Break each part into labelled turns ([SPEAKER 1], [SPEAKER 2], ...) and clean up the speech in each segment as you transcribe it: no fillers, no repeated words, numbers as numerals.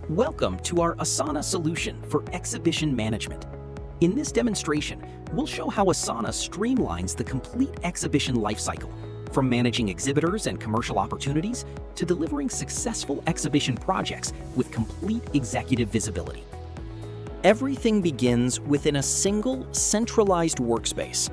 [SPEAKER 1] Welcome to our Asana solution for exhibition management. In this demonstration, we'll show how Asana streamlines the complete exhibition lifecycle, from managing exhibitors and commercial opportunities to delivering successful exhibition projects with complete executive visibility. Everything begins within a single, centralized workspace.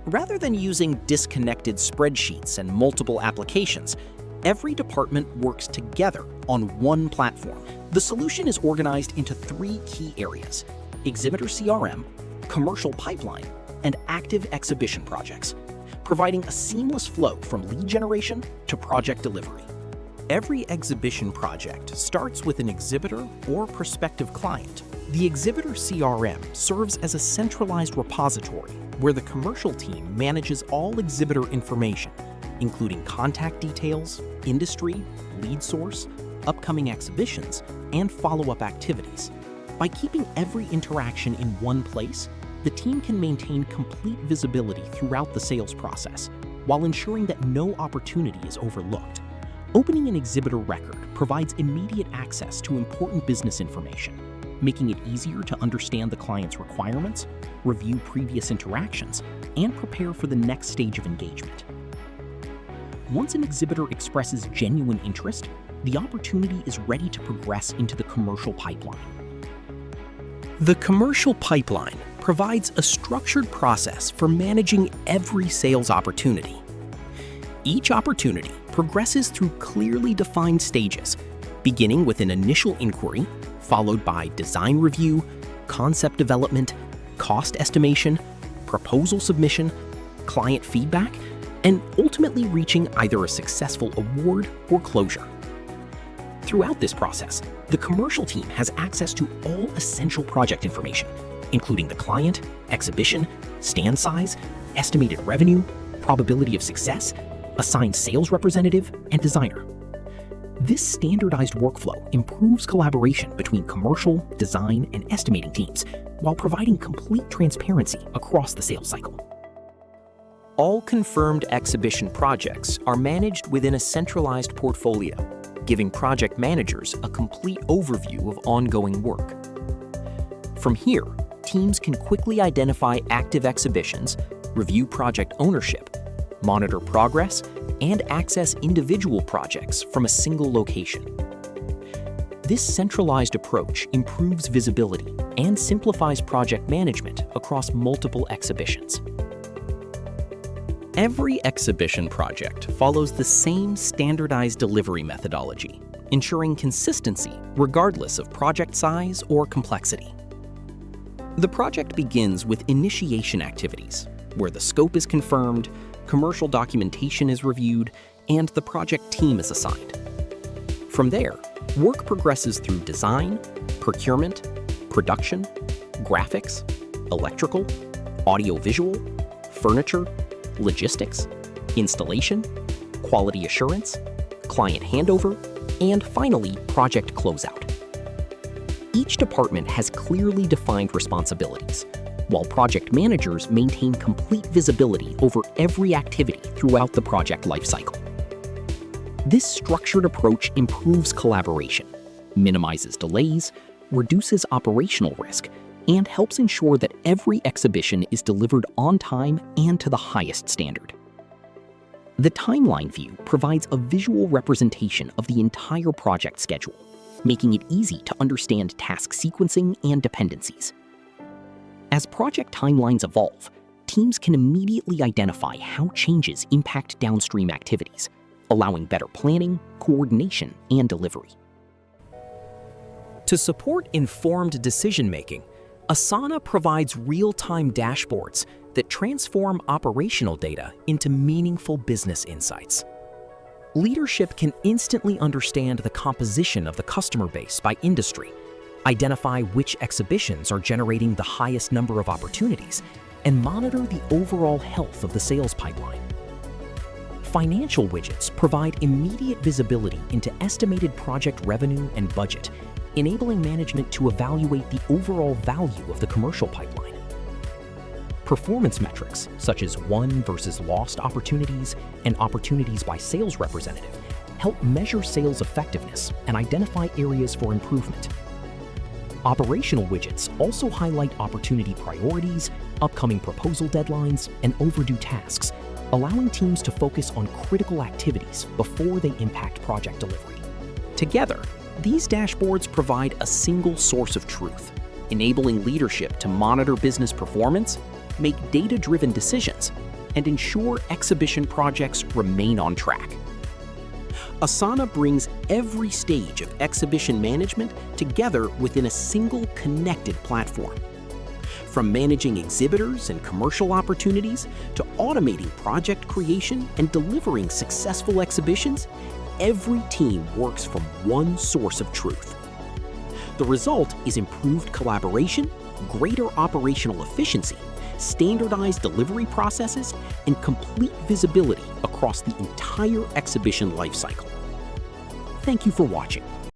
[SPEAKER 1] Rather than using disconnected spreadsheets and multiple applications, every department works together on one platform. The solution is organized into three key areas: Exhibitor CRM, commercial pipeline, and active exhibition projects, providing a seamless flow from lead generation to project delivery. Every exhibition project starts with an exhibitor or prospective client. The Exhibitor CRM serves as a centralized repository where the commercial team manages all exhibitor information, including contact details, industry, lead source, upcoming exhibitions, and follow-up activities. By keeping every interaction in one place, the team can maintain complete visibility throughout the sales process, while ensuring that no opportunity is overlooked. Opening an exhibitor record provides immediate access to important business information, making it easier to understand the client's requirements, review previous interactions, and prepare for the next stage of engagement. Once an exhibitor expresses genuine interest, the opportunity is ready to progress into the commercial pipeline. The commercial pipeline provides a structured process for managing every sales opportunity. Each opportunity progresses through clearly defined stages, beginning with an initial inquiry, followed by design review, concept development, cost estimation, proposal submission, client feedback, and ultimately reaching either a successful award or closure. Throughout this process, the commercial team has access to all essential project information, including the client, exhibition, stand size, estimated revenue, probability of success, assigned sales representative, and designer. This standardized workflow improves collaboration between commercial, design, and estimating teams, while providing complete transparency across the sales cycle. All confirmed exhibition projects are managed within a centralized portfolio, giving project managers a complete overview of ongoing work. From here, teams can quickly identify active exhibitions, review project ownership, monitor progress, and access individual projects from a single location. This centralized approach improves visibility and simplifies project management across multiple exhibitions. Every exhibition project follows the same standardized delivery methodology, ensuring consistency regardless of project size or complexity. The project begins with initiation activities, where the scope is confirmed, commercial documentation is reviewed, and the project team is assigned. From there, work progresses through design, procurement, production, graphics, electrical, audiovisual, furniture, logistics, installation, quality assurance, client handover, and finally, project closeout. Each department has clearly defined responsibilities, while project managers maintain complete visibility over every activity throughout the project lifecycle. This structured approach improves collaboration, minimizes delays, reduces operational risk, and helps ensure that every exhibition is delivered on time and to the highest standard. The timeline view provides a visual representation of the entire project schedule, making it easy to understand task sequencing and dependencies. As project timelines evolve, teams can immediately identify how changes impact downstream activities, allowing better planning, coordination, and delivery. To support informed decision-making, Asana provides real-time dashboards that transform operational data into meaningful business insights. Leadership can instantly understand the composition of the customer base by industry, identify which exhibitions are generating the highest number of opportunities, and monitor the overall health of the sales pipeline. Financial widgets provide immediate visibility into estimated project revenue and budget, enabling management to evaluate the overall value of the commercial pipeline. Performance metrics, such as won versus lost opportunities and opportunities by sales representative, help measure sales effectiveness and identify areas for improvement. Operational widgets also highlight opportunity priorities, upcoming proposal deadlines, and overdue tasks, allowing teams to focus on critical activities before they impact project delivery. Together, these dashboards provide a single source of truth, enabling leadership to monitor business performance, make data-driven decisions, and ensure exhibition projects remain on track. Asana brings every stage of exhibition management together within a single connected platform. From managing exhibitors and commercial opportunities to automating project creation and delivering successful exhibitions, every team works from one source of truth. The result is improved collaboration, greater operational efficiency, standardized delivery processes, and complete visibility across the entire exhibition lifecycle. Thank you for watching.